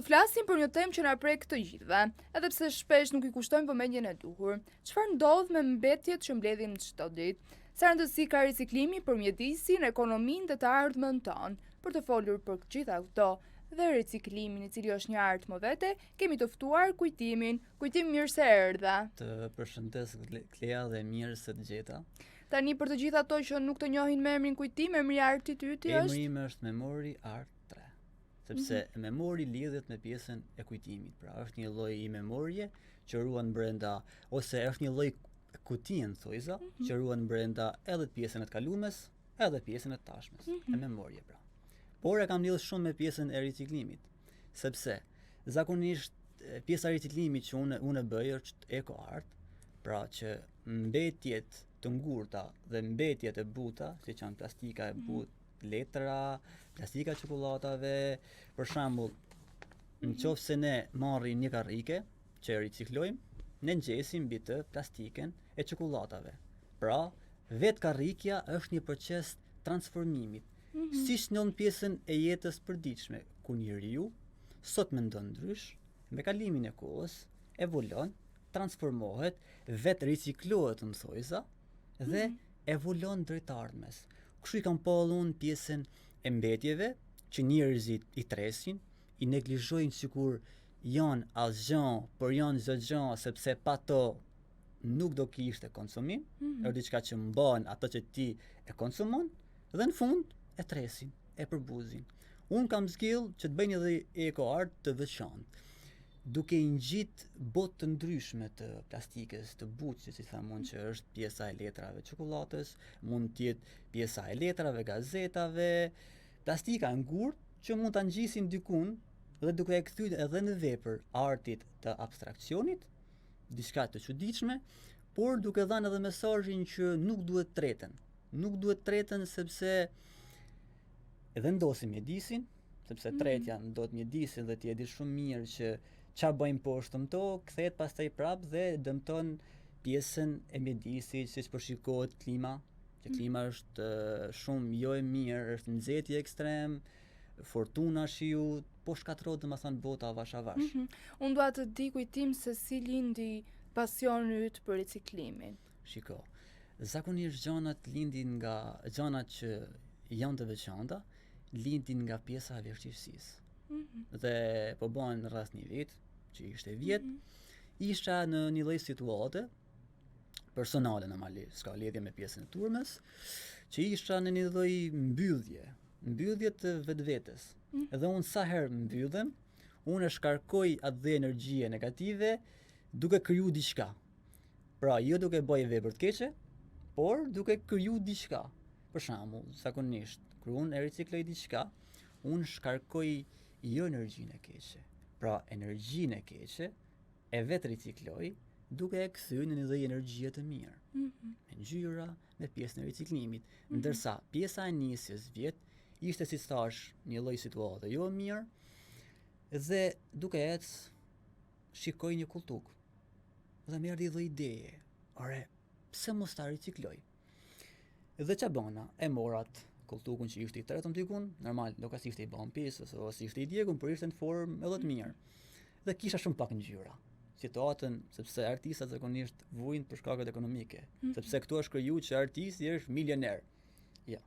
flasim për një temë që na prek të gjithëve, edhe pse shpesh nuk i kushtojmë vëmendjen e duhur. Çfarë ndodh me mbetjet që mbledhim çdo ditë? Sa rëndësi ka riciklimi për mjedisin, ekonominë dhe të ardhmen tonë? Për të folur për gjitha këto dhe riciklimin, i cili është një art më vete, kemi të ftuar Kujtimin. Kujtim, mirë se erdha. Të përshëndes Klea dhe mirë se të gjeta. Tani për të gjithë ato që nuk të njohin me emrin Kujtim, emri i artit yti është? Emri im është Memory Art 3, sepse memori lidhet me pjesën e kujtimit. Pra është një lloj i memorie që ruan brenda, ose është një lloj kutie thojza, që ruan brenda edhe të pjesën e të kalumes, edhe pjesën e të tashmes, e memorie pra. Por e kam lidhur shumë me pjesën e riciklimit, sepse zakonisht pjesa e riciklimit që unë bëj është eco art, pra që mbetjet të ngurta dhe mbetjet e buta, siç janë plastika e butë, letra, plastika e çokoladave, për shembull, nëse ne marrim një karrike që e riciklojmë, ne ngjesim mbi të plastikën e çokoladave. Pra, vetë karrikja është një proces transformimit. Siç nën pjesën e jetës përditshme, ku njeriu sot mendon ndrysh, me kalimin e kohës evolon, transformohet, vetë riciklohet në thojza dhe evolon drejt ardhmes. Kështu i kam pasur unë pjesën e mbetjeve që njerëzit i tresin, i neglizhojnë sikur janë asgjë, por janë çdo gjë, sepse pa to nuk do kishte konsumim, është diçka që mban ato që ti e konsumon dhe në fund e tresin, e përbuzin. Unë kam zgjedhur që të bëj një eco art të veçantë, duke i ngjit botë të ndryshme të plastikës, të butë, si thamë unë, që është pjesa e letrave çokoladës, mund të jetë pjesa e letrave, gazetave, plastika e ngurtë që mund ta ngjisin dikun dhe duke e kthyer edhe në vepër artit të abstraksionit, diçka të çuditshme, por duke dhënë edhe mesazhin që nuk duhet treten. Nuk duhet treten sepse edhe ndosim mjedisin, sepse tretja ndot mjedisin dhe ti e di shumë mirë që ç'a bëjmë poshtë në tokë, kthehet pastaj prapë dhe dëmton pjesën e mjedisit, siç po shikohet klima, që klima është shumë jo e mirë, është nxehtje ekstrem, fortuna shiut, po shkatërrohet domethënë bota avash avash. Unë dua të di Kujtim se si lindi pasioni yt për riciklimin. Shiko, zakonisht gjanat lindin nga gjanat që janë të veçanta, lindin nga pjesa e vështirësisë. Dhe po bën rreth një vit, që ishte vjet, isha në një lloj situate personale normalisht, s'ka lidhje me pjesën e turmës, që isha në një lloj mbyllje të vetvetes. Edhe unë sa herë mbyllem, unë e shkarkoj atë dhe energjie negative duke kriju diçka. Pra, jo duke bëj vepër të keqe, por duke kriju diçka. Për shembull, zakonisht, kur unë e ricikloj diçka, unë shkarkoj jo energjinë e keqe. Pra, energjinë e keqe e vetë ricikloj duke e kthyer në një lloj energjie të mirë. Me ngjyra, me pjesën e riciklimit, ndërsa pjesa e nisjes vjet ishte, si thash, një lloj situate jo e mirë, dhe duke shikoj një kultuk. Dhe më erdhi një ideje. Ore, pse mos ta ricikloj? Dhe ç'a bëna? E morat kultukun që ishte i tretëm dikun, normal, nuk as ishte i bampis ose ishte i djegun, por ishte në formë edhe të mirë. Dhe kisha shumë pak ngjyra. Situatën, sepse artistat zakonisht vujnë për shkaqet ekonomike, sepse këtu është kriju që artisti është milioner. Ja.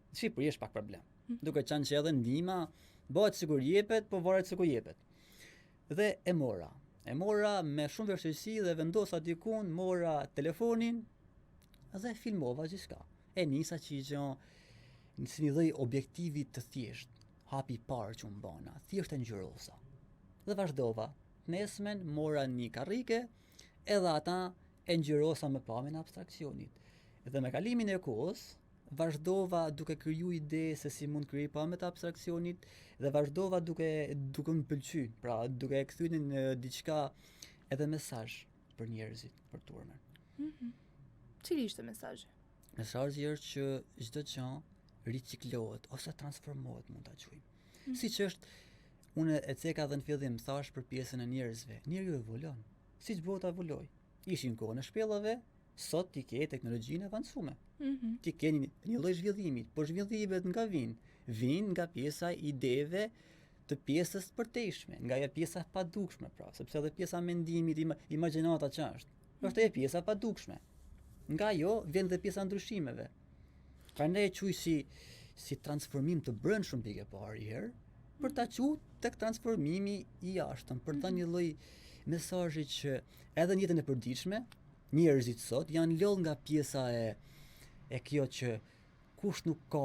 Në Shqipëri është pak problem. Duke qenë që edhe ndihma bëhet sikur jepet, po varet se ku jepet. Dhe e mora me shumë vështirësi dhe vendosa dikun, mora telefonin dhe filmova gjithçka. E nisa që si një lloj objektivi të thjesht, hapi i parë që unë bëna, thjesht e ngjyrosa. Dhe vazhdova. Nesmen mora një karrike, edhe ata e ngjyrosa me pamjen e abstraksionit. Dhe me kalimin e kohës, vazhdova duke kriju ide se si mund krijoj pamje të abstraksionit dhe vazhdova duke më pëlqy, pra duke e kthyer në diçka edhe mesazh për njerëzit, për turmën. Cili ishte mesazhi? Mesazhi është që çdo gjë riciklohet ose transformohet, mund ta quajmë. Siç është, unë e ceka dhe në fillim thash për pjesën e njerëzve. Njeriu evolon, siç bota evoloi. Ishin kohën e shpellave, sot ti ke teknologjinë avancuar. Ti ke një lloj zhvillimit, por zhvillimet nga vinë nga pjesa e ideve të pjesës përtejshme, nga ajo pjesa e padukshme, pra, sepse edhe pjesa e mendimit, imagjinata është ajo pjesa e padukshme. Nga ajo vjen dhe pjesa e ndryshimeve. Prandaj e quaj si transformim të brendshëm pikë e parë herë, për ta quajtur tek transformimi i jashtëm, për ta një lloj mesazhi që edhe në jetën e përditshme, njerëzit sot janë lodh nga pjesa e kjo që kush nuk ka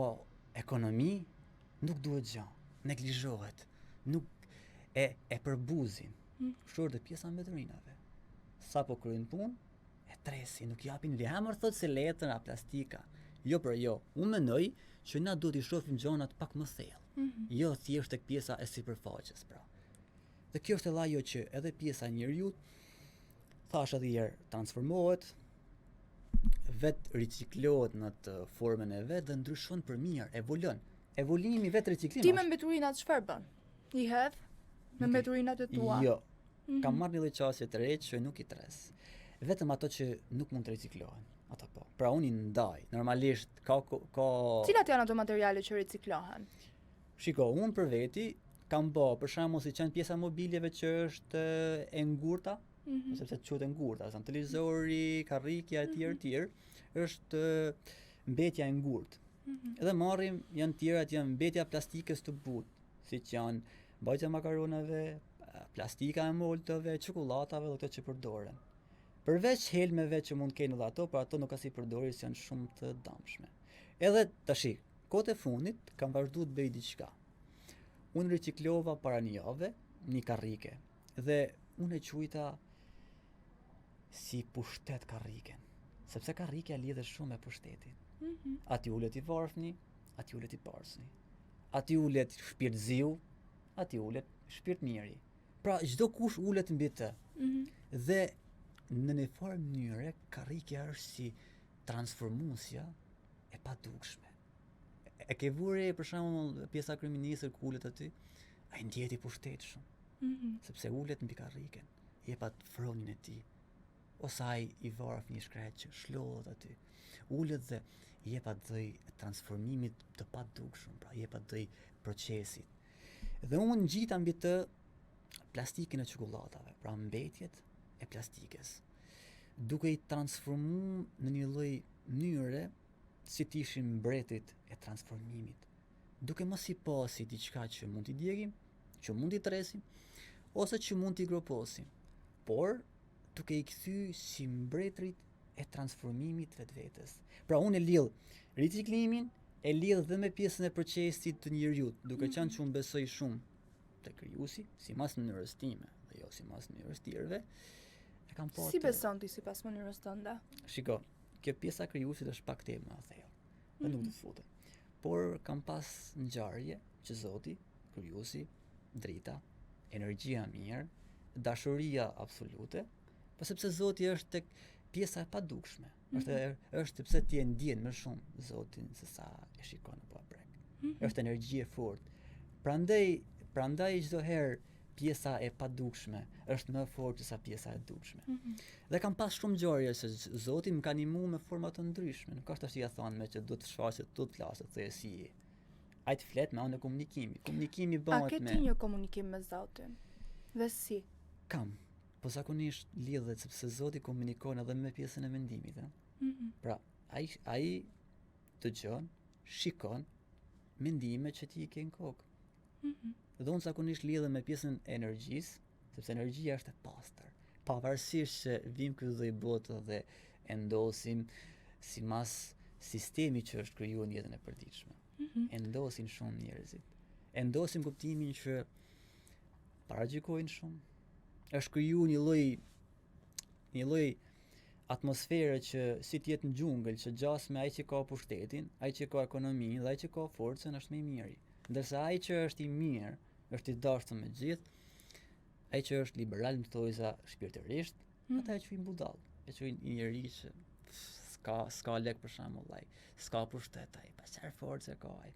ekonomi, nuk duhet gjë, neglizhohet, nuk e përbuzin. Kështu është pjesa e mbetërinave. Sa po kryejnë punë, e tresin, nuk japin lemër thotë se letra, plastika. Jo për jo. Unë mendoj që na duhet i shohim gjonat pak më thellë. Jo thjesht tek pjesa e sipërfaqes, pra. Dhe kjo është edhe ajo që edhe pjesa e njeriu, thash edhe herë, transformohet, vetë riciklohet në të formën e vet dhe ndryshon për mirë, evolon. Evolimi vetë riciklimi. Ti me mbeturinat çfarë bën? I hedh me mbeturinat e tua? Jo. Kam marrë një lloj qasje të re që nuk i tres. Vetëm ato që nuk mund të riciklohen. Ato po. Pra unë i ndaj. Normalisht ka Cilat janë ato materiale që riciklohen? Shiko, unë për veti kam bë, për shembull, si qenë pjesa mobiljeve që është e ngurta, sepse quhet e ngurta, sa televizori, karrikja e tjerë, është mbetja e ngurtë. Edhe marrim janë tjerat janë mbetja plastikës të butë, siç janë mbajtja e makaronave, plastika e moltave, çokoladave dhe ato që përdoren. Përveç helmeve që mund kenë edhe ato, por ato nuk as i përdoris, janë shumë të dëmshme. Edhe tash, kohët e fundit kam vazhduar të bëj diçka. Unë riciklova para një jave një karrike dhe unë e quajta si pushtet karriken, sepse karrikja lidhet shumë me pushtetin. Aty ulet i varfni, aty ulet i parsni. Aty ulet shpirtziu, aty ulet shpirt miri. Pra çdo kush ulet mbi të. Dhe në një farë mënyre karrikja është si transformuesja e padukshme. E ke vuri për shembull pjesa kryeministër ku ulet aty, ai ndjeti pushtetshëm. Sepse ulet mbi karriken, jepat fronin e tij. Ose ai i varf një shkret që shlodhet aty. Ulet dhe jepat dhëj transformimit të padukshëm, pra jepat dhëj procesit. Dhe unë ngjita mbi të plastikën e çokoladave, pra mbetjet e plastikës, duke i transformuar në një lloj mënyre si të ishim mbretit e transformimit, duke mos i pasi diçka që mund t'i djegim, që mund t'i tresim, ose që mund t'i groposim, por duke i kthy si mbretrit e transformimit vetvetes. Pra unë e lidh riciklimin, e lidh dhe me pjesën e procesit të njeriut, duke qenë që unë besoj shumë te krijuesi, sipas mënyrës time, dhe jo sipas mënyrës tjerëve. E kam Si beson ti sipas mënyrës tënde? Shiko, kjo pjesa e krijuesit është pak temë më e thellë. Dhe nuk do të futem. Por kam pas ngjarje që Zoti, krijuesi, drita, energjia mirë, dashuria absolute, po sepse Zoti është tek pjesa e padukshme. Është sepse ti e ndjen më shumë Zotin se sa e shikon apo e prek. Është energji e fortë. Prandaj çdo herë pjesa e padukshme është më e fortë se sa pjesa e dukshme. Dhe kam pas shumë ngjarje se Zoti më ka ndihmuar me forma të ndryshme. Nuk është tash ja thonë me që do të shfaqet tot flasë të si. Ai të flet me anë e komunikimit. Komunikimi bëhet me. A ke ti një komunikim me Zotin? Dhe si? Kam. Po zakonisht lidhet sepse Zoti komunikon edhe me pjesën e mendimit, Pra, ai dëgjon, shikon mendimet që ti i ke në kokë. Dhe unë zakonisht lidhem me pjesën e energjisë, sepse energjia është e pastër. Pavarësisht që vim ky lloj bote dhe e ndosim sipas sistemi që është krijuar në jetën e përditshme. E ndosin shumë njerëzit. E ndosim kuptimin që paragjykojnë shumë. Është krijuar një lloj atmosfere që si të jetë në xhungël, që gjasme ai që ka pushtetin, ai që ka ekonominë dhe ai që ka forcën është më i miri. Ndërsa ai që është i mirë, është i dashur me gjithë, ai që është liberal më thojza shpirtërisht, ata e quajnë budall. E quajnë një njerëz që s'ka lek për shembull ai, s'ka pushtet ai, pa çfarë forcë ka ai.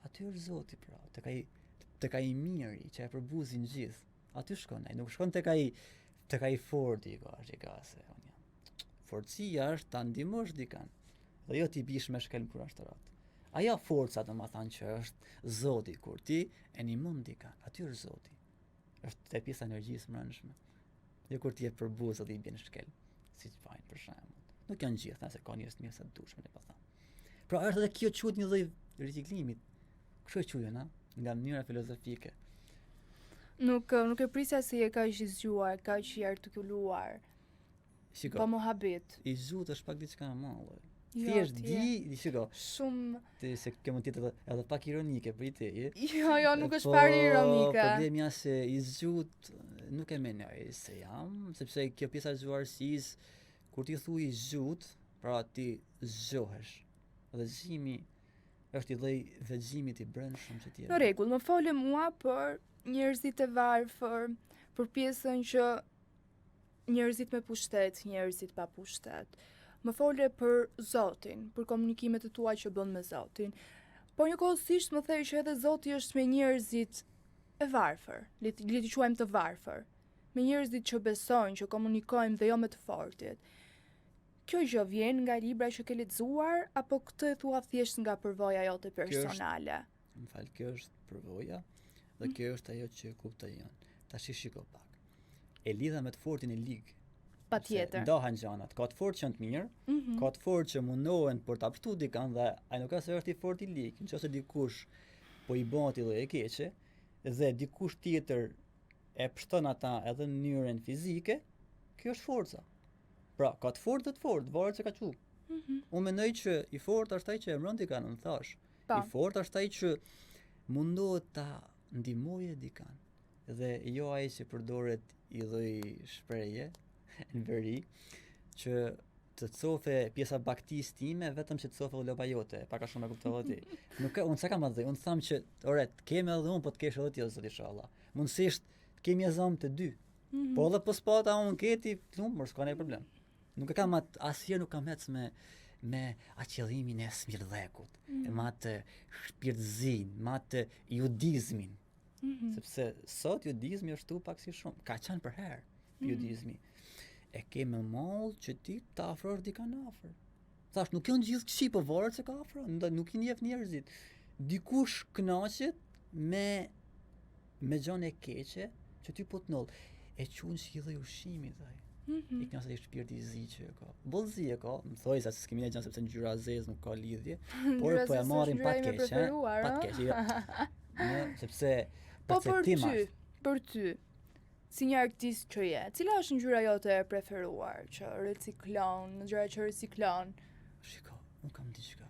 Aty është Zoti pra, tek ai i miri që e përbuzin gjithë. Aty shkon ai, nuk shkon tek ai forti ka se unë jam. Forcia është ta ndihmosh dikan. Dhe jo ti bish me shkelm kur është rat. Aja forca domethënë që është Zoti kur ti e ndihmon dikën, aty është Zoti. Është te pjesa e energjisë mbrëmshme. Jo kur ti je për buzë dhe i bën shkel, siç vajnë për shembull. Nuk janë gjithë, se ka njerëz të mirë sa dushme, le të them. Pra është edhe kjo quhet një lloj riciklimit. Kështu e quajnë, nga mënyra filozofike. Nuk e prisja se je kaq i zgjuar, kaq i artikuluar. Shiko. Po mohabet. I zut është pak diçka më madhe. Jo, Thjesht ti shiko, shumë ti se kjo mund të jetë edhe pak ironike për i teje. Jo, nuk është fare ironike. Problemi është se i zut nuk e menoj se jam, sepse kjo pjesa e zgjuarësisë, kur ti thuaj zut, pra ti zgjohesh. Dhe zgjimi është i lloj vëzhgimit i brendshëm që ti. Në rregull, më folë mua për njerëzit e varfër, për pjesën që njerëzit me pushtet, njerëzit pa pushtet. Më fole për Zotin, për komunikimet e tua që bën me Zotin. Por njëkohësisht më thej që edhe Zoti është me njerëzit e varfër, le t'i quajmë të varfër, me njerëzit që besojnë, që komunikojnë dhe jo me të fortit. Kjo gjë vjen nga libra që ke lexuar apo këtë e thua thjesht nga përvoja jote personale? Më fal, kjo është përvoja dhe kjo është ajo që kuptoj unë. Tash shiko pak. E lidha me të fortin e lig. Patjetër. Ndahen gjanat. Ka të fortë që janë të mirë, ka të fortë që mundohen për ta pështu dikën dhe ai nuk ka se është i fortë i lig. Nëse dikush po i bën atë lloj e keqe dhe dikush tjetër e pështon ata edhe në mënyrën fizike, kjo është forca. Pra, ka të fortë dhe të fortë, varet se ka çu. Unë mendoj që i fortë është ai që e mron dikën, më thash. Pa. I fortë është ai që mundohet ta ndihmojë dikën. Dhe jo ai që përdoret i lloj shprehje në veri që të cofe pjesa baktisë time vetëm që të cofe lloba jote, pak a shumë e kuptova ti. Nuk unë s'e kam atë, unë tham që ore, kemi edhe unë, po të kesh edhe ti zot inshallah. Mundësisht kemi zëm të dy. Po edhe po spata unë keti, mos ka ne problem. Nuk e kam atë, asnjëherë nuk kam ec me atë qëllimin e smirllëkut, me atë shpirtëzin, me atë judizmin. Sepse sot judizmi është tu pak si shumë. Ka qenë për herë judizmi. E ke me mall që ti të afrosh dikën afër. Thash, nuk janë gjithë kësi, po varet se ka afro, nuk i njeh njerëzit. Dikush kënaqet me gjën e keqe që ti po të noll. E quhen si lloj ushqimi thaj. I kënaqet i shpirti i zi që ka. Bollëzi e ka, më thoj se s'kemi ne gjën sepse ngjyra zezë nuk ka lidhje, por po e marrim pa të keq, pa të keq. Jo, sepse po për ty, si një artist që je, cila është ngjyra jote e preferuar, që riciklon, ngjyra që riciklon? Shiko, unë kam diçka.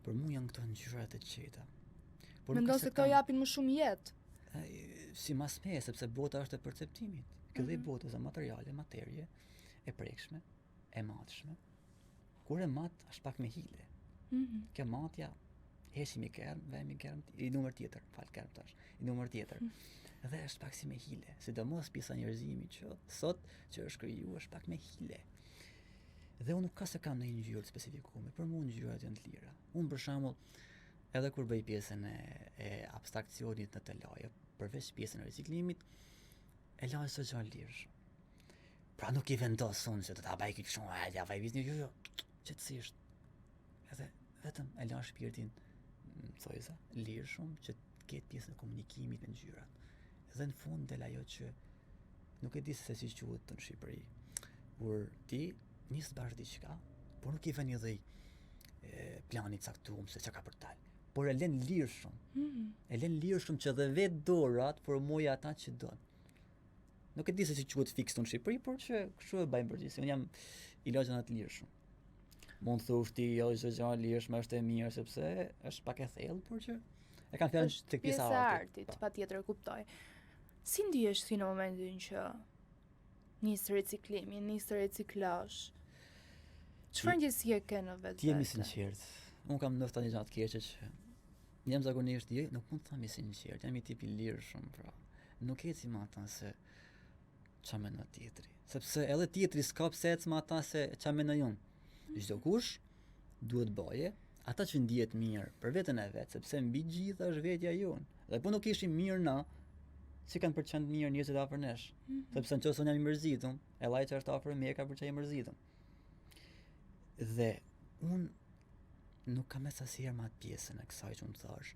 Për mua janë këto ngjyrat e qeta. Mendon se këto japin më shumë jetë? Si mas me, sepse bota është e perceptimit. Kjo dhe bota është materiale, materie, e prekshme, e matshme. Kur e mat, është pak me hile. Kjo matja, heshim i kerm, vem i kerm, i numër tjetër, fal kerm tash, i numër tjetër. Dhe është pak si me hile, sidomos pjesa njerëzimit që sot që është kriju është pak me hile. Dhe unë nuk ka se kam në një ngjyrë specifikume, për mua ngjyrat janë të lira. Unë për shembull, edhe kur bëj pjesën e abstraksionit në të lajë, përveç pjesën e riciklimit, e lajë së gjallë lirshëm. Pra nuk i vendos unë që të ta baj këtë shumë, ja vaj vizni, jo, qetësisht. Edhe vetëm e lajë shpirtin, thojza, lirshëm që të ketë pjesën e komunikimit me ngjyrat. Dhe në fund del ajo që nuk e di se si quhet në Shqipëri. Kur ti nis bash diçka, por nuk i vën një lloj plani caktuar se çka ka për dal. Por e lën lirshëm. E lën lirshëm që dhe vetë dorat formojë ata që don. Nuk e di se si quhet fikse në Shqipëri, por që kështu e bëjmë përgjithësi. Unë jam i lojë të lirshëm. Mund të thosh ti jo çdo gjë lirshme është e mirë sepse është pak e thellë, por që e kanë fjalën tek pjesa e artit. Patjetër kuptoj. Si ndihesh ti në momentin që nis riciklimi, nis riciklosh? Çfarë ndjesi e ke në vetë? Ti jemi sinqert. Unë kam ndoshta një gjë të keqe që jam zakonisht nuk mund të them i sinqert, jam i tipi lirshëm, pra. Nuk eci me ata se ç'a mendon tjetri, sepse edhe tjetri s'ka pse ec me ata se ç'a mendoj unë. Çdo kush duhet bëje ata që ndihet mirë për veten e vet, sepse mbi gjithë është vetja jonë. Dhe po nuk ishim mirë na, si kanë për çan mirë njerëzit afër nesh. Sepse nëse unë jam i mërzitur, e vllai që është afër me ka për çaj mërzitur. Dhe unë nuk kam asnjëherë më atë pjesën e kësaj që unë thash.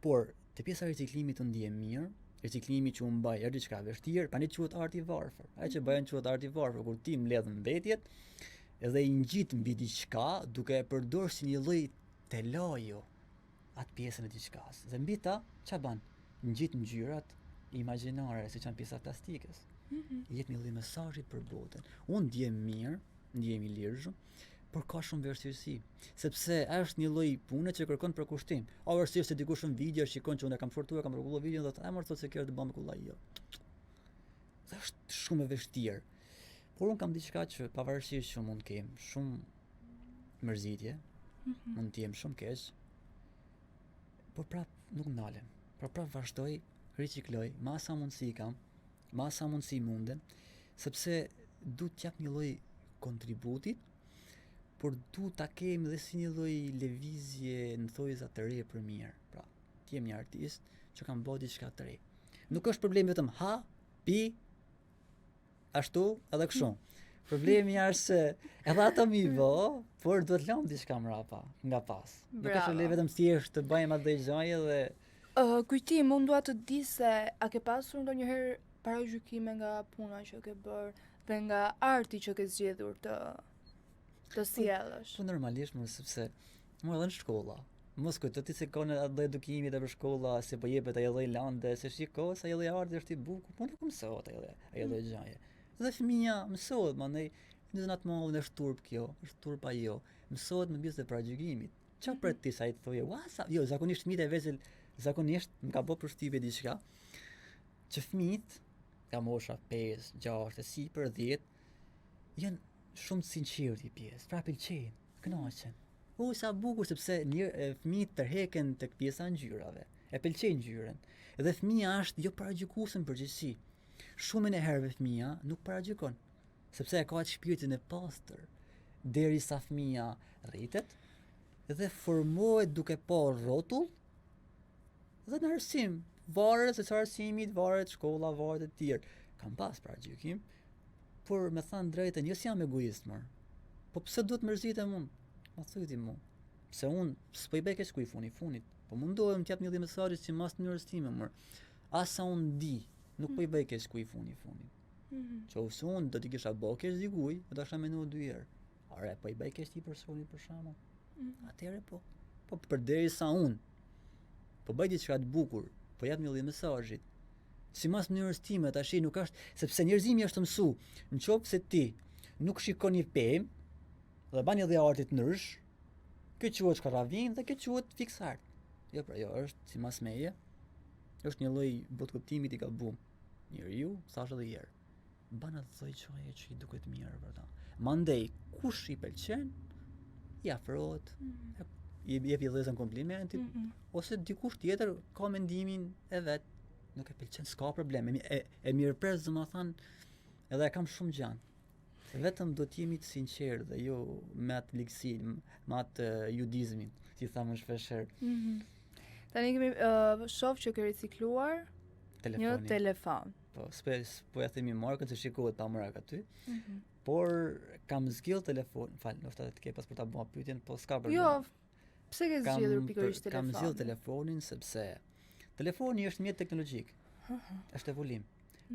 Por te pjesa e riciklimit të ndihem mirë, riciklimi që unë mbaj është diçka e vështirë, tani quhet arti i varfër. Ai që bëhen quhet arti i varfër, kur ti mbledh mbetjet edhe i ngjit mbi diçka duke e përdorur si një lloj telajo atë pjesën e diçkas. Dhe mbi ta ç'a bën? Ngjit ngjyrat imagjinare, siç janë pjesa plastikës. Jep një lloj mesazhi për botën. Unë ndjem mirë, ndjem i lirë shumë, por ka shumë vështirësi, sepse është një lloj pune që kërkon përkushtim. Vërtetë se dikush në video shikon që unë kam shortuar, kam rregulluar videon dhe thotë, thotë se kjo të bën me kollaj jo. Dhe është shumë e vështirë. Por unë kam diçka që pavarësisht që mund të kem shumë mërzitje, mund të jem shumë keq, por prap nuk ndalem. Por prap vazhdoj, ricikloj, masa mundësi kam, masa mundësi mundem, sepse du të jap një lloj kontributit, por du ta kem edhe si një lloj lëvizje në thojza të re për mirë. Pra, ti jem një artist që kam bërë diçka të re. Nuk është problemi vetëm ha, pi, ashtu edhe kështu. Problemi është se edhe ato mi vë, por duhet lëm diçka mrapa, nga pas. Nuk është problemi vetëm thjesht të bëjmë atë gjëje dhe Kujtim, unë dua të di se a ke pasur ndonjëherë paragjykime nga puna që ke bërë dhe nga arti që ke zgjedhur të sjellësh. Po normalisht, sepse më edhe në shkolla. Mos kujto ti se kanë atë lloj edukimit edhe për shkolla, se po jepet ai lloj lande, se shiko se ai lloj arti është i bukur, po nuk mësohet ai lloj gjëje. Dhe fëmia mësohet, mandej në atë moment është turp kjo, është turp ajo. Mësohet me bizë të paragjykimit. Çfarë për ti sa i thoje, "Ua, jo, zakonisht fëmijët e vegjël, zakonisht më ka bërë përshtypje diçka që fëmijët nga mosha 5, 6, si për 10 janë shumë sinqert i pjesë, pra pëlqejnë, kënaqen. Sa bukur sepse fëmijët tërheken tek pjesa e ngjyrave, e pëlqejnë ngjyrën. Edhe fëmia është jo paragjykuese në përgjithësi. Shumën e herëve fëmia nuk paragjykon, sepse e ka atë shpirtin e pastër, derisa fëmia rritet dhe formohet duke pa rrotull dhe në arsim, varet se çfarë arsimit, varet shkolla, varet e tjerë. Kam pas paragjykim, por me thënë drejtën, jo si jam egoist më. Po pse duhet mërzitem unë? Ma thyti mu. Pse unë s'po i bëj keq ku i funit, po mundohem t'jap një lloj mesazhi si mas në mënyrës time më. Asa unë di, nuk po i bëj keq ku i funit. Qofse unë do t'i kisha bë keq dikujt, do ta menduar 2 herë. Ore, po i bëj keq ti personit për shkakun. Atëherë po. Po përderisa unë po bëj diçka të bukur, po jap një lloj mesazhi. Simas mënyrës time tash nuk është, sepse njerëzimi është mësu. Nëse ti nuk shikon një pemë dhe bën edhe artit nërsh, kjo quhet shkarravin dhe kjo quhet fix art. Jo, pra jo, është simas meje. Është një lloj botkuptimit i gabum. Njeriu, thash edhe herë, bën atë lloj çaje që i duket mirë për ta. Mandej, kush i pëlqen, i afrohet, i jep vëllezën komplimentit, ose dikush tjetër ka mendimin e vet, nuk e pëlqen, s'ka problem. E mirëpres, domethënë, edhe e kam shumë gjanë. Vetëm do t'jemi të sinqertë dhe jo me atë ligësinë, me atë judizmin, si thamë shpesh herë. Tani kemi shoh që ke ricikluar një telefon. Po, po ja themi markën se shikohet pa mark aty. Por kam zgjedh telefon, ndoshta të ke pas për ta bërë pyetjen, po s'ka problem. Jo, pse ke zgjedhur pikërisht telefonin? Kam zgjedh telefonin sepse telefoni është mjet teknologjik. Është evolim.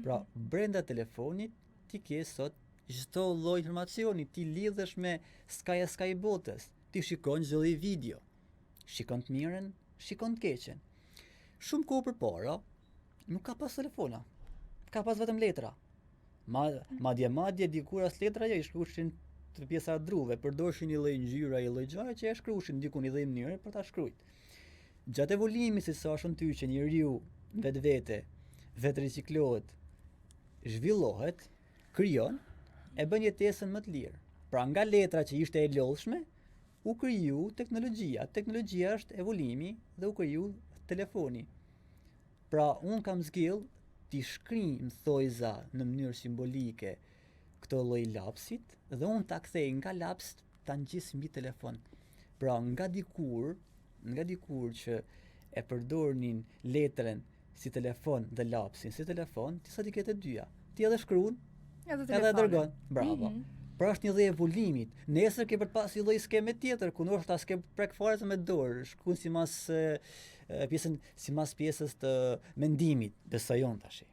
Pra, brenda telefonit ti ke sot çdo lloj informacioni, ti lidhesh me skaj botës. Ti shikon çdo lloj video. Shikon të mirën, shikon të keqen. Shumë kohë përpara nuk ka pas telefona. Ka pas vetëm letra. Madje dikur as letra jo, i shkruajnë të pjesa druve, përdorshin një lloj ngjyra, një lloj gjaje që e shkruajnë diku në një mënyrë për ta shkruajtur. Gjatë evolimit si sa shon ty që njeriu vetvete riciklohet, zhvillohet, krijon, e bën jetesën më të lirë. Pra nga letra që ishte e lodhshme, u kriju teknologjia. Teknologjia është evolimi dhe u kriju telefoni. Pra unë kam zgjedh t'i shkrim thojza në mënyrë simbolike këto lloj lapsit dhe unë ta kthej nga laps ta ngjis mbi telefon. Pra nga dikur që e përdornin letrën si telefon dhe lapsin si telefon, ti sot i ke të dyja. Ti edhe shkruan, edhe dërgon. Bravo. Pra është një lloj evolimit. Nesër ke për të pasur një lloj skeme tjetër, ku ndoshta s'ke prek fare me dorë, shkon sipas pjesës të mendimit, besoj unë tash.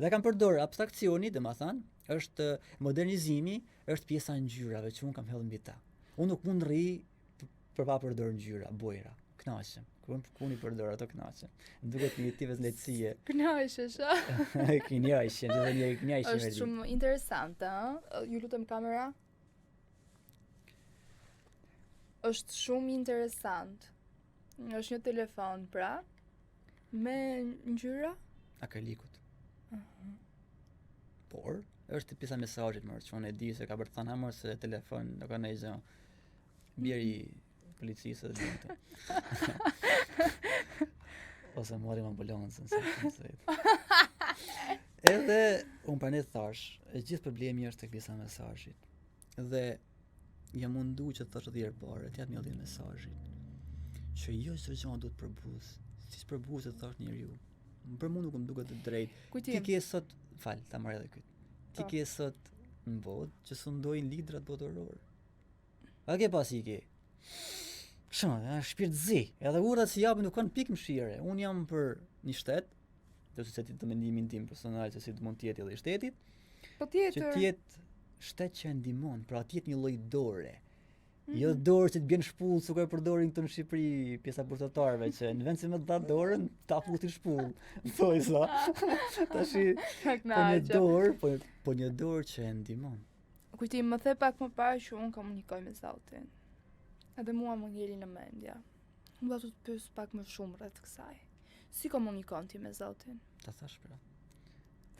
Dhe kam përdorur abstraksioni, domethënë, është modernizimi, është pjesa e ngjyrave që unë kam hedhur mbi ta. Unë nuk mund rri për pa përdorur ngjyra, bujra. Kënaqem. Kur i përdor ato kënaqem. Duket një tip lehtësie. Kënaqesh, a? Kënaqem, edhe një kënaqje. Është shumë interesante, ë? Ju lutem kamera. Është shumë interesant. Është një telefon pra me ngjyra akrilikut. Por është pjesa e mesazhit më që unë e di se ka bërë thënë hamër se telefon nuk ka ndonjë gjë. Bjeri policisë dhe dhënë. Ose morim ambulancën se. Edhe unë pranë thash, e gjithë problemi është tek pjesa e mesazhit. Dhe jam mundu që të thosh edhe herë të jap një lloj mesazhi. Që jo çdo gjë duhet përbuz. Siç përbuz të thosh njeriu. Për mua nuk më duket të drejtë. Ti ke sot, ta marr edhe këtë. Ti ke sot në botë që sundojnë lidrat botëror. A ke pasi ke? Shumë, shpirtëzi. Edhe urrat që japin nuk kanë pikë mëshire. Un jam për një shtet, do të thotë të mendimin tim personal se si mund të jetë edhe i shtetit. Po tjetër. Që të jetë shtet që ndihmon, pra të jetë një lloj dore. Jo dorë që të bën shpull, sikur e përdorin këtu në Shqipëri pjesa burtatarëve që në vend se më të dha dorën, ta futi shpull. Thoj sa. Tashi po një dorë që e ndihmon. Kujtim, më the pak më parë që unë komunikoj me Zotin. Edhe mua më ngeli në mendja. Unë do të pyes pak më shumë rreth kësaj. Si komunikon ti me Zotin? Ta thash pra.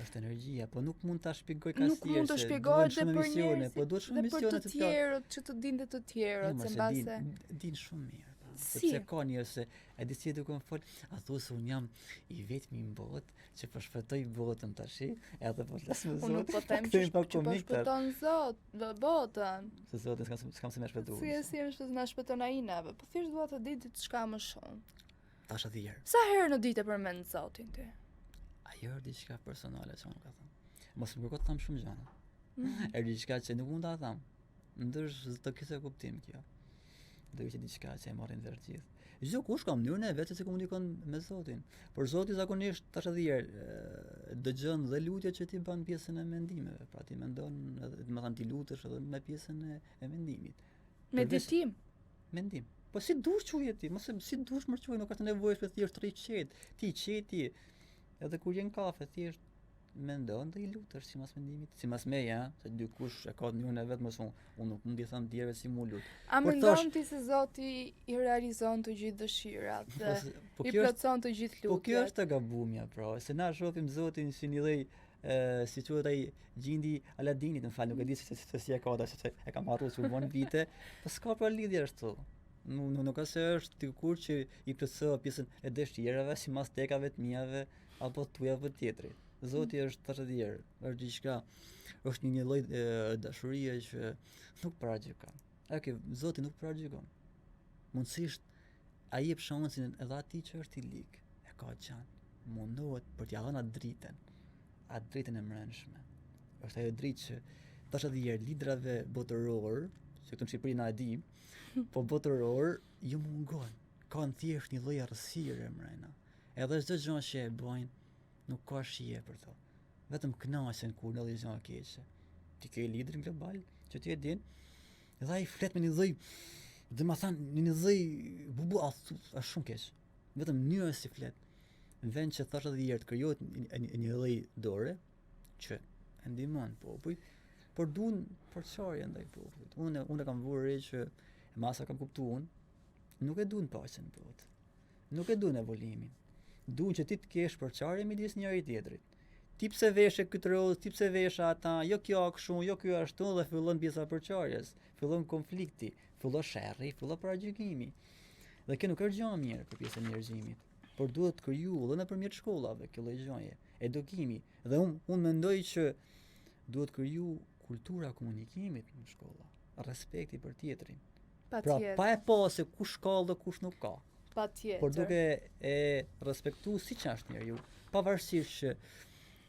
Është energjia, po nuk mund ta shpjegoj ka Nuk mund të shpjegoj edhe për njerëzit, po duhet shumë misione të tjerët që të dinë të tjerët, se mbase din shumë mirë. Si? Sepse ka njerëz se e di si duhet të fol, a thua se un jam i vetmi në botë që po shpëtoj botën tash, edhe po flas me Zotin. Unë nuk po them që po shpëton botën. Se Zoti s'kam se më shpëtuar. Si është na shpëton ai neve, po thjesht dua të di diçka më shumë. Tash atë herë. Sa herë në ditë përmend Zotin ti? Ajo është diçka personale që unë ka thënë. Mos më kërko të tham shumë gjëra. Është diçka që nuk mund ta them. Ndërsh të kishte kuptim kjo. Do ishte diçka që e marrin vetë gjithë. Çdo kush ka mënyrën e vet se si komunikon me Zotin. Por Zoti zakonisht tash edhe herë dëgjon dhe lutjet që ti bën pjesën e mendimeve. Pra ti mendon, domethënë ti lutesh edhe me pjesën e mendimit. Meditim. Mendim. Po si dush çuje ti, mos si dush më çuje, nuk ka nevojë të thjesht rri qet. Ti qeti. Edhe kur jen kafe thjesht mendon dhe i lutesh sipas mendimit, sipas meja, se dikush e ka mënyrën e vet, mos unë nuk mund t'i them djerve si mu lut. A mendon ti se Zoti i realizon të gjithë dëshirat dhe i plotson të gjithë lutjet? Po kjo është gabumja, pra, se na shohim Zotin si një lloj si quhet ai gjindi Aladinit, më fal, nuk e di se si e ka ata, se e kam harruar që u bën vite, po s'ka pra lidhje ashtu. Nuk ka se është dikur që i plotso pjesën e dëshirave sipas tekave të mijave apo tuja apo tjetrit. Zoti është tash edhe herë, është diçka, është një lloj dashurie që nuk paragjykon. Zoti nuk paragjykon. Mundësisht ai jep shansin edhe atij që është i lig, e ka qenë, mundohet për t'ia dhënë atë dritën e mbrëmshme. Është ajo dritë që tash edhe herë lidrave botëror, që këtu në Shqipëri na e di, po botëror ju mungon. Kanë thjesht një lloj errësire mbrëna. Edhe çdo gjë që e bëjnë nuk ka shije për to. Vetëm kënaqen kur ndodhi gjë e keqe. Ti ke liderin global që ti e din, dhe ai flet me një lloj, domethënë një lloj bubu është shumë keq. Vetëm mënyra si flet. Në vend që thash edhe herë të krijohet një lloj dore që e ndihmon popujt, por duan përçarje ndaj popullit. Unë kam vënë re që masa kam kuptuar, nuk e duan paqen në botë. Nuk e duan evolimin. Duan që ti të kesh përçarje midis njëri tjetrit. Ti pse veshe këtë rroz, ti pse vesha ata, jo kjo kështu, jo kjo ashtu, dhe fillon pjesa përçarjes, fillon konflikti, fillon sherrri, fillon paragjykimi. Dhe kjo nuk është gjë e mirë për pjesën e njerëzimit, por duhet të krijuar edhe nëpërmjet shkollave kjo lloj gjëje, edukimi. Dhe unë mendoj që duhet kriju kultura e komunikimit në shkolla, respekti për tjetrin. Pra pa e pa se kush ka dhe kush nuk ka. Patjetër. Por duke e respektu siç është njeriu, pavarësisht që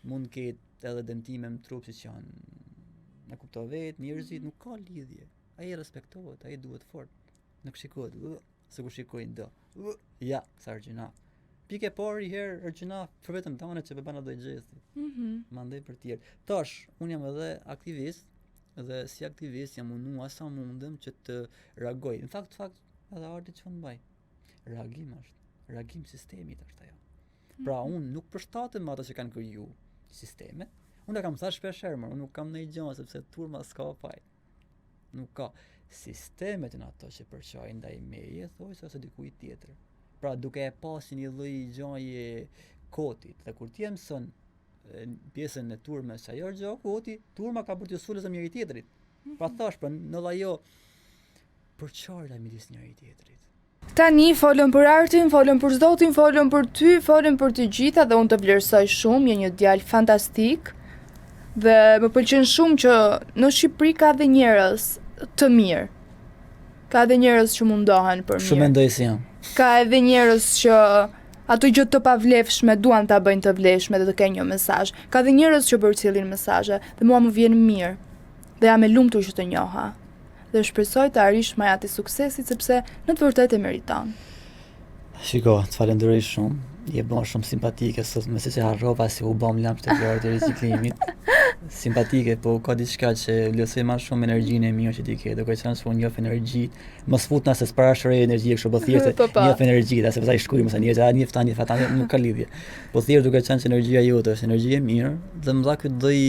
mund ketë edhe dëmtime në trup siç janë na kupton vetë, njerëzit nuk ka lidhje. Ai respektohet, ai duhet fort. Nuk shikohet, se kur shikojnë do. Ja, sa argjina. Pikë e parë herë argjina për vetëm tonë që bëban ato gjeste. Mandej për tjerë. Tash, unë jam edhe aktivist dhe si aktivist jam munduar sa mundem që të reagoj. Në fakt edhe arti çfarë mbaj? Reagim është. Reagim sistemit është ajo. Pra unë nuk përshtatem me ata që kanë kriju sisteme. Unë kam thënë shpesh herë, unë nuk kam ndonjë gjë sepse turma s'ka faj. Nuk ka sistemet në ato që përçojnë ndaj meje, thojse ose dikujt tjetër. Pra duke e pasur një lloj gjaje kotit, dhe kur ti mëson pjesën e turmës se ajo gjë koti, turma ka për të sulë zë njëri tjetrit. Pra thash, për në ajo përçarja midis njëri tjetrit. Tani folëm për artin, folëm për Zotin, folëm për ty, folëm për të gjitha dhe unë të vlerësoj shumë, je një djalë fantastik dhe më pëlqen shumë që në Shqipëri ka dhe njerëz të mirë. Ka dhe njerëz që mundohen për mirë. Shumë mendoj si jam. Ka edhe njerëz që ato gjë të pavlefshme duan ta bëjnë të vlefshme dhe të kenë një mesazh. Ka dhe njerëz që përcjellin mesazhe dhe mua më vjen mirë. Dhe jam e lumtur që të njoha. Dhe shpresoj të arrish majat e suksesit sepse në të vërtetë e meriton. Shiko, të falenderoj shumë. Je bën shumë simpatike sot, më se harrova si u bëm lamp të vlerë të riciklimit. Simpatike, po ka diçka që vlerësoj më shumë energjinë e mirë që ti ke, duke qenë se unë njoh energji, mos futna se s'para shëroj energji kështu po thjesht njoh energji, sepse ai shkruaj mos njerëz, a njeh tani fata nuk ka lidhje. Po thjesht duke qenë se energjia jote është energji e mirë, dhe më dha ky lloj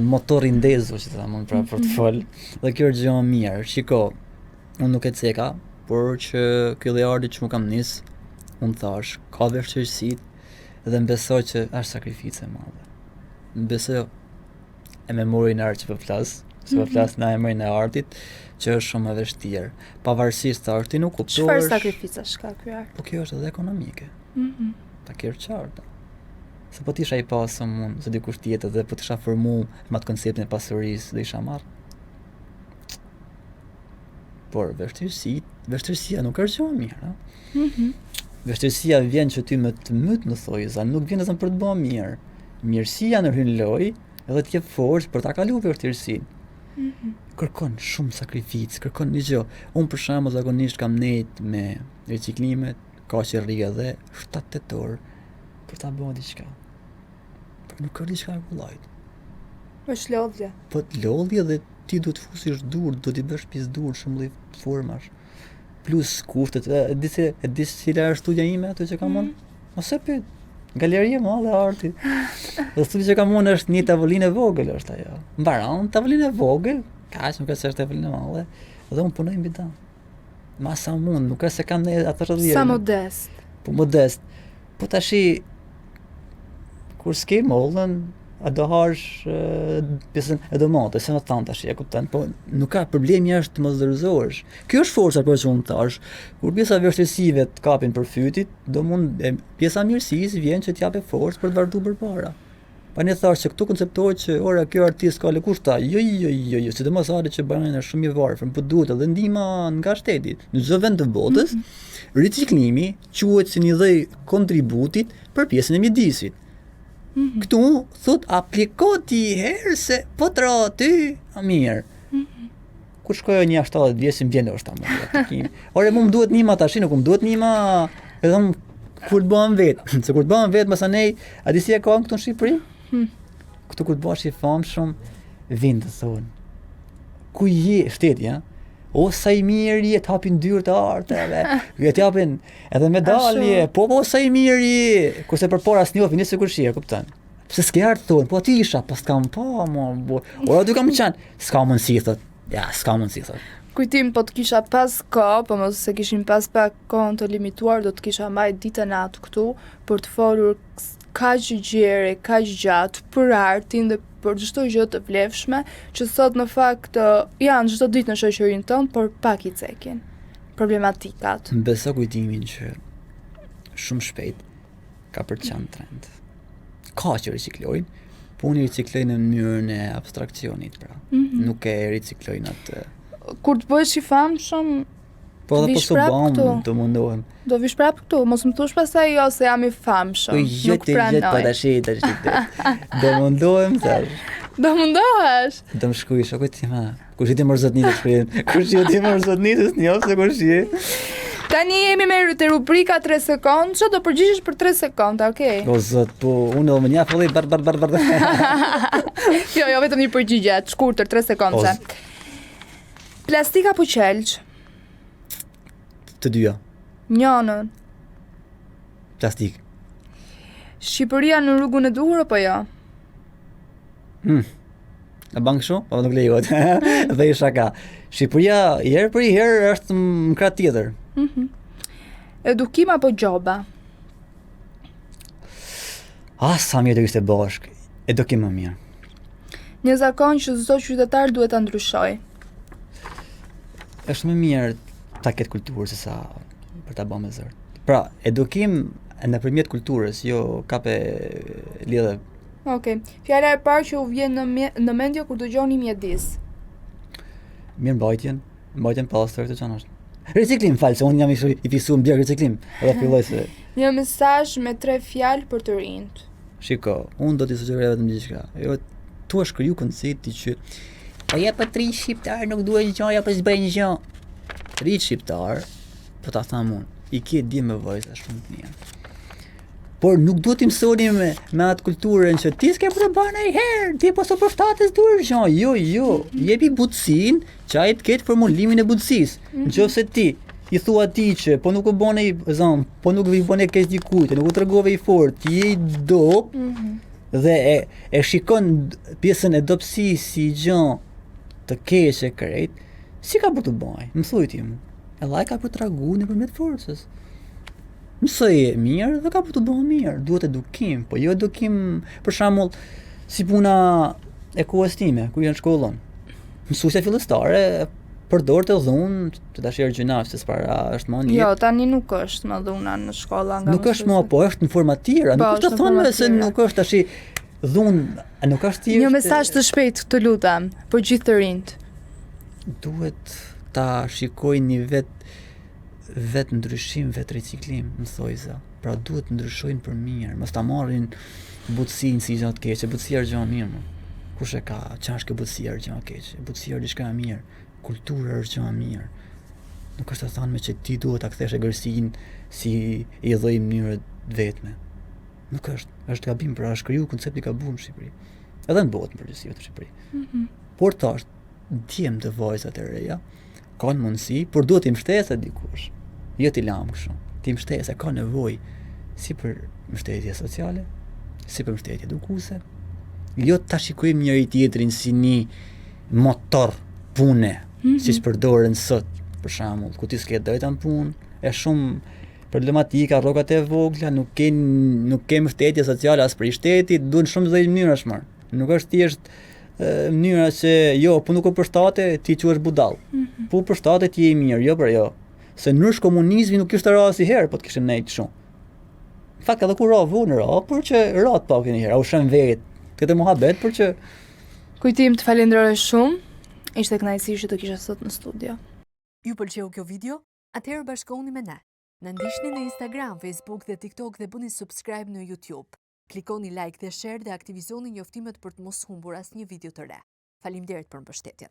motori ndezu që ta mund për të fol. Dhe kjo është gjë e mirë. Shiko, unë nuk e ceka, por që ky lloj arti që më kam nis, unë thash, ka vështirësitë dhe mbesoj që është sakrificë e madhe. Mbesoj e memorin e artit që po flas në emrin e artit, që është shumë e vështirë. Pavarësisht të arti nuk kuptohesh. Çfarë sakrificash ka ky art? Po kjo është edhe ekonomike. Ta kërë qartë. Se po t'isha i pasëm unë, se dikush tjetër dhe po t'isha formu me atë konceptin e pasurisë dhe isha marrë. Por vështirësia nuk është gjë e mirë, a? Vështirësia vjen që ty më të myt në thojza, nuk vjen as për të bërë mirë. Mirësia në hyn loj edhe të jep forcë për ta kaluar vështirësinë. Kërkon shumë sakrificë, kërkon një gjë. Unë për shembull zakonisht kam nejt me riciklimet, ka që rri edhe 7-8 orë për ta bërë diçka. Por nuk ka diçka e vullajt. Është lodhje. Po lodhje dhe ti duhet të fusish dur, do t'i bësh pjesëdur shumë lloj formash. Plus kushtet, e di cila është studja ime ato që kam unë? Mos e pyet. Galeria e madhe e artit. Dhe studja që kam unë është një tavolinë e vogël është ajo. Mbaron tavolinë e vogël, kaq nuk është tavolinë e madhe. Dhe unë punoj mbi ta. Ma sa mund, nuk është se kam ne atë rrjedhë. Sa modest. Po modest. Po tashi kur s'ke mollën, a do hash pjesën e domate, se më thanë tash, e kupton, po nuk ka, problemi është të mos dorëzohesh. Kjo është forca për që unë thash. Kur pjesa vështirësive të kapin për fytit, do mund pjesa mirësisë vjen që t'jape forcë për të vazhduar përpara. Pa ne thash se këtu konceptohet që ora kjo artist ka lëkushta. Jo, sidomos arti që bëjnë është shumë i varfër, po duhet edhe ndihma nga shteti. Në çdo vend të botës, riciklimi quhet si një lloj kontributit për pjesën e mjedisit. Këtu thot apliko ti herë se po tra ty mirë. Kur shkoj një 70 vjeç më vjen ndoshta më. Ore më duhet nima tash, nuk më duhet nima edhe kur të bëhem vet. Se kur të bëhem vet masanej, a di si e kam këtu në Shqipëri? Këtu kur të bash i famshëm, vin të thonë. Ku je shteti, ha? O sa i mirë je, t'hapin dyrë të arteve, t'japin edhe medalje, po sa i mirë je, kurse përpara s'njohin nëse kur shije, kupton. Pse s'ke art thonë, po ti isha, pas kam pa, ora dy kam qenë, s'ka mundësi thot. Ja, s'ka mundësi thot. Kujtim, po të kisha pas kohë, po mos se kishim pas pak kohën të limituar, do të kisha mbajt ditën atë këtu për të folur kaq gjëre, kaq gjatë për artin dhe për çdo gjë të vlefshme që sot në fakt janë çdo ditë në shoqërinë tonë, por pak i cekin problematikat. Besa kujtimin që shumë shpejt ka për të qenë trend. Ka që riciklojnë, po unë riciklojnë në mënyrën e abstraksionit, pra. Nuk e riciklojnë atë. Kur të bëhesh i famshëm, po edhe po së bam, do mundohem. Do vish prap këtu, mos më thush pastaj jo se jam i famshëm. Po jo, po tash. Do mundohem tash. Do mundohesh. Do më shkruaj shokut tim, kush i ti mërzotnisë shkruajnë. Kush i ti mërzotnisë njeh se kush je. Tani jemi me te rubrika 3 sekondë, që do përgjigjesh për 3 sekonda, okay? O zot, po unë do më njeh folli bar. Jo, vetëm një përgjigje, të shkurtër 3 sekonda. Plastik apo qelç? Të dyja. Njënën. Plastik. Shqipëria në rrugën e duhur apo jo? A bën kështu? Po nuk lejohet. Dhe i shaka. Shqipëria herë për herë është në krah tjetër. Edukim apo gjoba? Sa mirë do ishte bashk. Edukim më mirë. Një zakon që çdo qytetar duhet ta ndryshojë. Është më mirë ta ketë kulturë se sa për ta bërë me zër. Pra, edukim nëpërmjet kulturës, jo kape lidhe. Okej. Fjala e parë që u vjen në mendje kur dëgjoni mjedis. Mbajtjen pastër këtë çanash. Reciklim, falë, se unë jam i fisuar mbi reciklim. Edhe filloj se Një mesazh me 3 fjalë për të rinjt. Shiko, unë do t'i sugjeroj vetëm diçka. Jo, tu është kriju koncepti që po ja për 3 shqiptar nuk duhet gjë, ja për s'bëjnë gjë. 3 shqiptar, po ta tham unë, i ke di me vojza shumë të mirë. Por nuk duhet t'i mësoni me atë kulturën që ti s'ke për të bërë ndonjëherë, ti po so përshtates duhet gjë. Jo, jepi butësinë që ai të ketë formulimin e butësisë. Nëse ti i thua atij që po nuk u bën ai zon, po nuk vi bën keq dikujt, nuk u tregove i fortë, ti je i dop dhe e shikon pjesën e dobësisë si gjë të keqe krejt, si ka për të bëj? Më thuaj ti mu. Edhe ai ka për të reaguar nëpërmjet forcës. Mësoj mirë dhe ka për të bëhë mirë. Duhet edukim, po jo edukim për shembull si puna e kohës time, kur janë shkollën. Mësuesja fillestare përdor të dhunë të tash gjinaf se s'para është më një. Jo, tani nuk është më dhuna në shkolla nga. Nuk është më, po është në forma tjera, nuk është të thonë se nuk është tash dhunë, nuk është tjetër. Një mesazh të shpejtë, të lutem, për gjithë të rinjt. Duhet ta shikojnë një vet ndryshim, vet riciklim, më thojza. Pra duhet ndryshojnë për mirë, mos ta marrin butësinë si gjë të keqe, butësia është gjë e mirë. Kush e ka, çfarë është butësia është gjë e keqe? Butësia është diçka e mirë, kultura është gjë e mirë. Nuk është të thënë me që ti duhet ta kthesh egërsinë si i lloj mënyrë vetme. Nuk është gabim, pra është kriju koncepti gabum në Shqipëri. Edhe në botë në përgjithësi në Shqipëri. Por tash djem të vajzat e reja kanë mundësi, por duhet t'i mbështesë dikush. Jo t'i lam kështu. T'i mbështesë, ka nevojë si për mbështetje sociale, si për mbështetje edukuese. Jo ta shikojmë njëri tjetrin si një motor pune, siç përdoren sot, për shembull, ku ti s'ke drejtë në punë, është shumë problematika, rrogat e vogla, nuk ke mbështetje sociale as për shtetit, duhen shumë zë mënyrash më. Nuk është thjesht mënyra që jo, po nuk u përshtate, ti quhesh budall. Po përshtate ti je i mirë, jo për jo. Se nësh komunizmi nuk kishte rasti herë, po të kishte nejt shumë. Në fakt edhe kur ra vonë ra, por që ra të pak një herë, u shën vetë. Këtë muhabet, por që Kujtim të falenderoj shumë. Ishte kënaqësi që të kisha sot në studio. Ju pëlqeu kjo video? Atëherë bashkohuni me ne. Na ndiqni në Instagram, Facebook dhe TikTok dhe bëni subscribe në YouTube. Klikoni like dhe share dhe aktivizoni njoftimet për të mos humbur asnjë video të re. Faleminderit për mbështetjen.